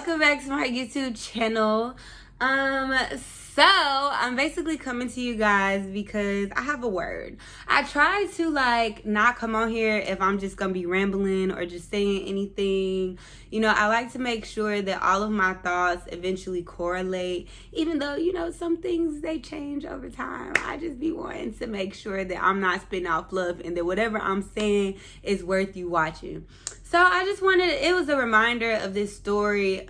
Welcome back to my YouTube channel. So I'm basically coming to you guys because I have a word. I try to not come on here if I'm just gonna be rambling or just saying anything. You know, I like to make sure that all of my thoughts eventually correlate, even though, some things they change over time. I just be wanting to make sure that I'm not spitting out fluff and that whatever I'm saying is worth you watching. So I just it was a reminder of this story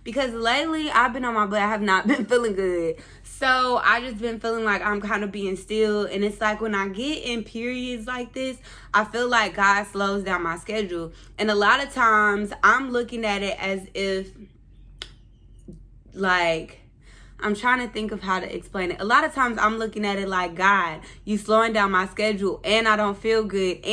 because lately I've been on my butt. I have not been feeling good. So I just been feeling like I'm kind of being still. And it's like when I get in periods like this, I feel like God slows down my schedule. And a lot of times I'm looking at it as if I'm trying to think of how to explain it. A lot of times I'm looking at it like, God, you slowing down my schedule and I don't feel good.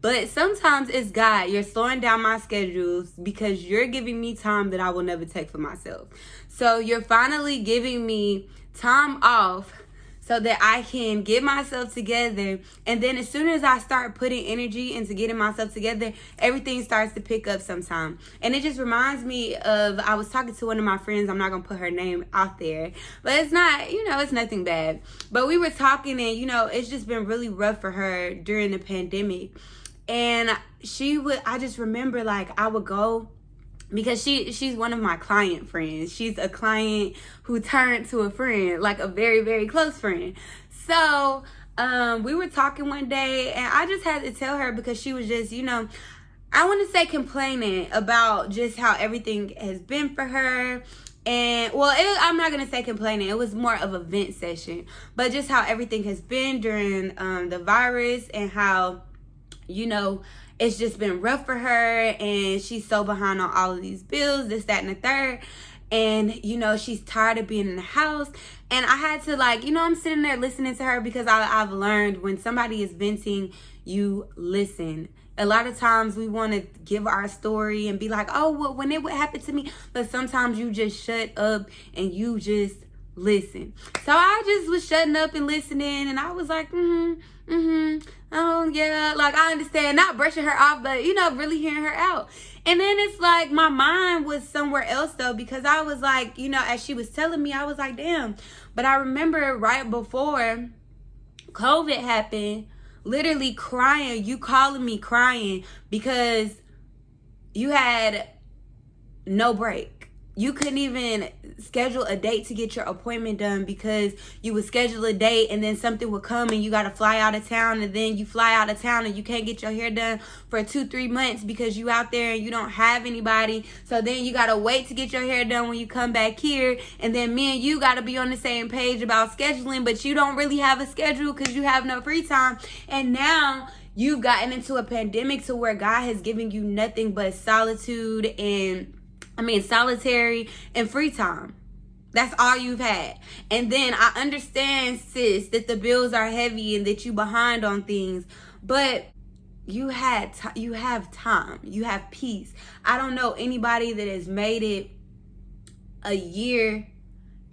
But sometimes it's God, you're slowing down my schedules because you're giving me time that I will never take for myself. So you're finally giving me time off so that I can get myself together. And then as soon as I start putting energy into getting myself together, everything starts to pick up sometime. And it just reminds me of, I was talking to one of my friends, I'm not going to put her name out there, but it's not, it's nothing bad. But we were talking and, it's just been really rough for her during the pandemic. And I just remember I would go, because she's one of my client friends. She's a client who turned to a friend, like a very, very close friend. So we were talking one day and I just had to tell her because she was just, I want to say complaining about just how everything has been for her. And I'm not going to say complaining. It was more of a vent session, but just how everything has been during the virus and how, it's just been rough for her and she's so behind on all of these bills, this, that, and the third. And, she's tired of being in the house. And I had to I'm sitting there listening to her because I've learned when somebody is venting, you listen. A lot of times we want to give our story and be like, oh, well, when it would happen to me. But sometimes you just shut up and you just listen. So I just was shutting up and listening and I was like, oh yeah, I understand, not brushing her off, but really hearing her out. And then it's like my mind was somewhere else though, because I was like, as she was telling me, I was like, damn. But I remember right before COVID happened, literally crying, you calling me crying because you had no break. You couldn't even schedule a date to get your appointment done because you would schedule a date and then something would come and you got to fly out of town, and then you fly out of town and you can't get your hair done for 2-3 months because you out there and you don't have anybody. So then you got to wait to get your hair done when you come back here. And then me and you got to be on the same page about scheduling, but you don't really have a schedule because you have no free time. And now you've gotten into a pandemic to where God has given you nothing but solitude solitary and free time. That's all you've had. And then I understand, sis, that the bills are heavy and that you behind on things, but you have time, you have peace. I don't know anybody that has made it a year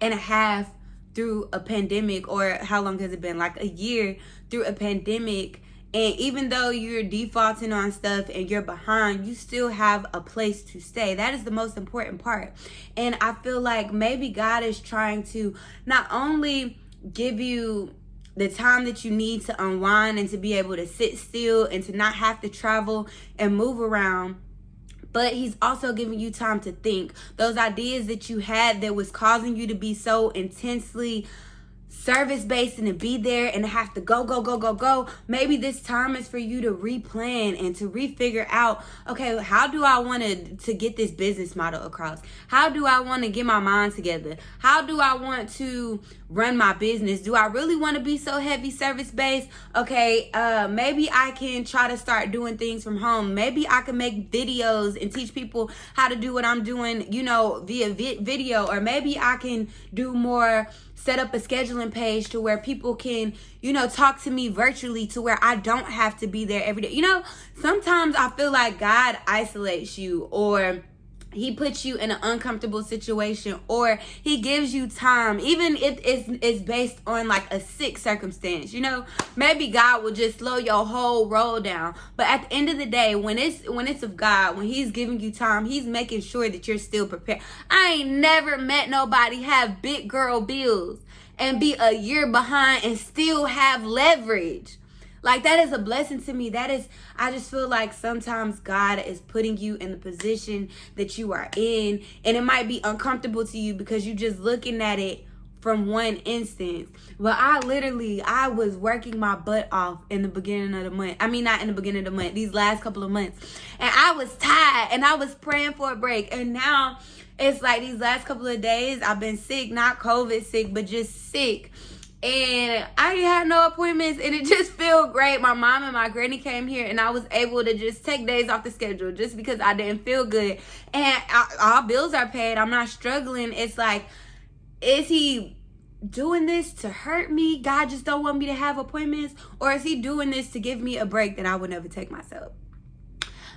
and a half through a pandemic, or how long has it been? Like a year through a pandemic. And even though you're defaulting on stuff and you're behind, you still have a place to stay. That is the most important part. And I feel like maybe God is trying to not only give you the time that you need to unwind and to be able to sit still and to not have to travel and move around, but he's also giving you time to think. Those ideas that you had that was causing you to be so intensely service-based and to be there and to have to go. Maybe this time is for you to replan and to refigure out, okay, how do I want to get this business model across? How do I want to get my mind together? How do I want to run my business? Do I really want to be so heavy service-based? Okay, maybe I can try to start doing things from home. Maybe I can make videos and teach people how to do what I'm doing, via video. Or maybe I can do more, set up a scheduling page to where people can, talk to me virtually to where I don't have to be there every day. Sometimes I feel like God isolates you, or he puts you in an uncomfortable situation, or he gives you time, even if it's based on like a sick circumstance. You know, maybe God will just slow your whole roll down. But at the end of the day, when it's of God, when he's giving you time, he's making sure that you're still prepared. I ain't never met nobody have big girl bills and be a year behind and still have leverage. Like, that is a blessing to me. I just feel like sometimes God is putting you in the position that you are in, and it might be uncomfortable to you because you're just looking at it from one instance. But I was working my butt off in the beginning of the month. I mean, not in the beginning of the month, these last couple of months. And I was tired, and I was praying for a break. And now it's like these last couple of days, I've been sick, not COVID sick, but just sick. And I didn't have no appointments, and it just felt great. My mom and my granny came here, and I was able to just take days off the schedule just because I didn't feel good. And all bills are paid. I'm not struggling. It's like, is he doing this to hurt me? God just don't want me to have appointments? Or is he doing this to give me a break that I would never take myself?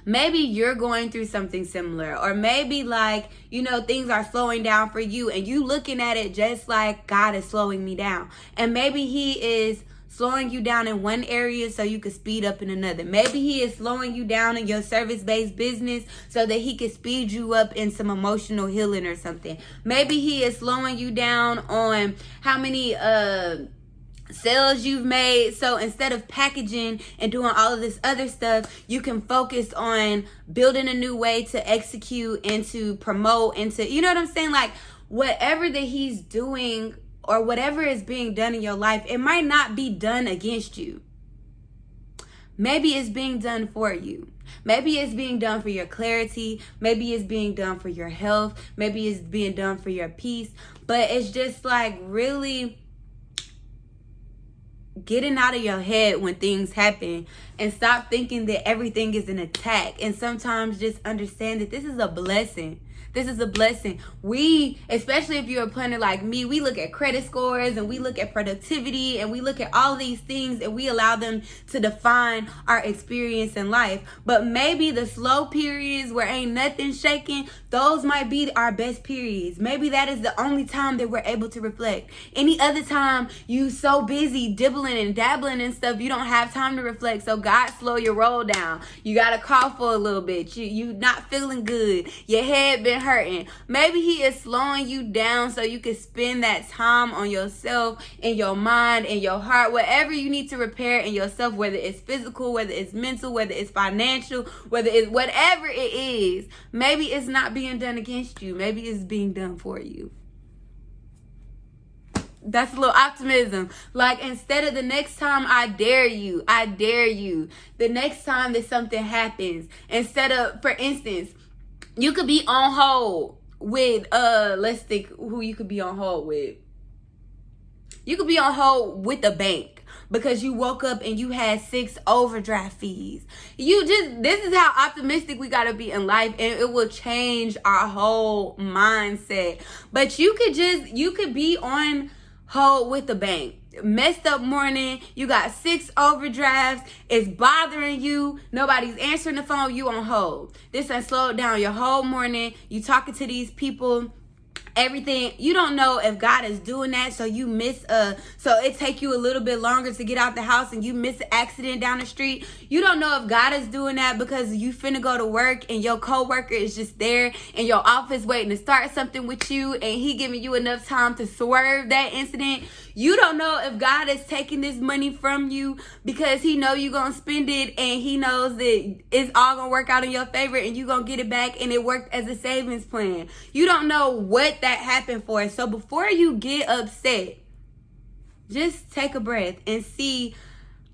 Maybe you're going through something similar, or maybe like, you know, things are slowing down for you and you looking at it just like God is slowing me down. And maybe he is slowing you down in one area so you could speed up in another. Maybe he is slowing you down in your service-based business so that he could speed you up in some emotional healing or something. Maybe he is slowing you down on how many sales you've made, so instead of packaging and doing all of this other stuff, you can focus on building a new way to execute and to promote and to, you know what I'm saying? Like, whatever that he's doing or whatever is being done in your life, it might not be done against you. Maybe it's being done for you. Maybe it's being done for your clarity. Maybe it's being done for your health. Maybe it's being done for your peace. But it's just like really getting out of your head when things happen and stop thinking that everything is an attack, and sometimes just understand that this is a blessing. This is a blessing. We, especially if you're a planner like me, we look at credit scores and we look at productivity and we look at all these things and we allow them to define our experience in life. But maybe the slow periods where ain't nothing shaking, those might be our best periods. Maybe that is the only time that we're able to reflect. Any other time, you so busy dibbling and dabbling and stuff, you don't have time to reflect. So God slow your roll down. You got to cough for a little bit. You not feeling good. Your head been hurting. Maybe he is slowing you down so you can spend that time on yourself, in your mind, in your heart, whatever you need to repair in yourself, whether it's physical, whether it's mental, whether it's financial, whether it's whatever it is. Maybe it's not being done against you. Maybe it's being done for you. That's a little optimism. Like, instead of the next time I dare you, the next time that something happens, instead of, for instance, you could be on hold with, let's think who you could be on hold with. You could be on hold with the bank because you woke up and you had 6 overdraft fees. This is how optimistic we got to be in life, and it will change our whole mindset. But you could be on hold with the bank. Messed up morning, you got 6 overdrafts, it's bothering you, nobody's answering the phone, you on hold. This done slowed down your whole morning. You talking to these people, everything. You don't know if God is doing that, so you miss so it take you a little bit longer to get out the house and you miss an accident down the street. You don't know if God is doing that because you finna go to work and your coworker is just there in your office waiting to start something with you, and he giving you enough time to swerve that incident. You don't know if God is taking this money from you because he know you gonna spend it, and he knows that it's all gonna work out in your favor and you gonna get it back, and it worked as a savings plan. You don't know what that happened for. So before you get upset, just take a breath and see,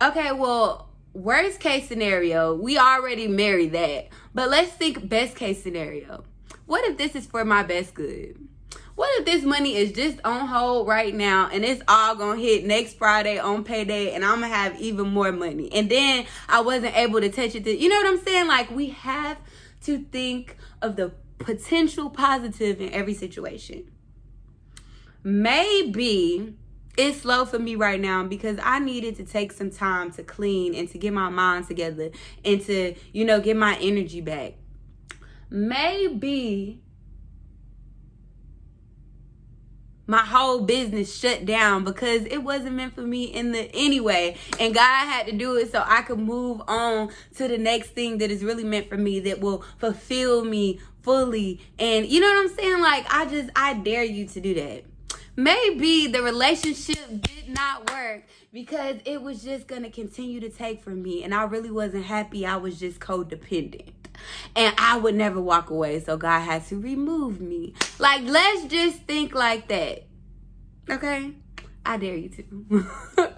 okay, well, worst case scenario, we already married that. But let's think best case scenario. What if this is for my best good? What if this money is just on hold right now and it's all gonna hit next Friday on payday and I'm gonna have even more money, and then I wasn't able to touch it? You know what I'm saying? Like, we have to think of the potential positive in every situation. Maybe it's slow for me right now because I needed to take some time to clean and to get my mind together and to, get my energy back. maybe my whole business shut down because it wasn't meant for me anyway. And God had to do it so I could move on to the next thing that is really meant for me, that will fulfill me fully. And you know what I'm saying? Like, I dare you to do that. Maybe the relationship did not work because it was just going to continue to take from me. And I really wasn't happy. I was just codependent. And I would never walk away. So God had to remove me. Like, let's just think like that. Okay? I dare you to.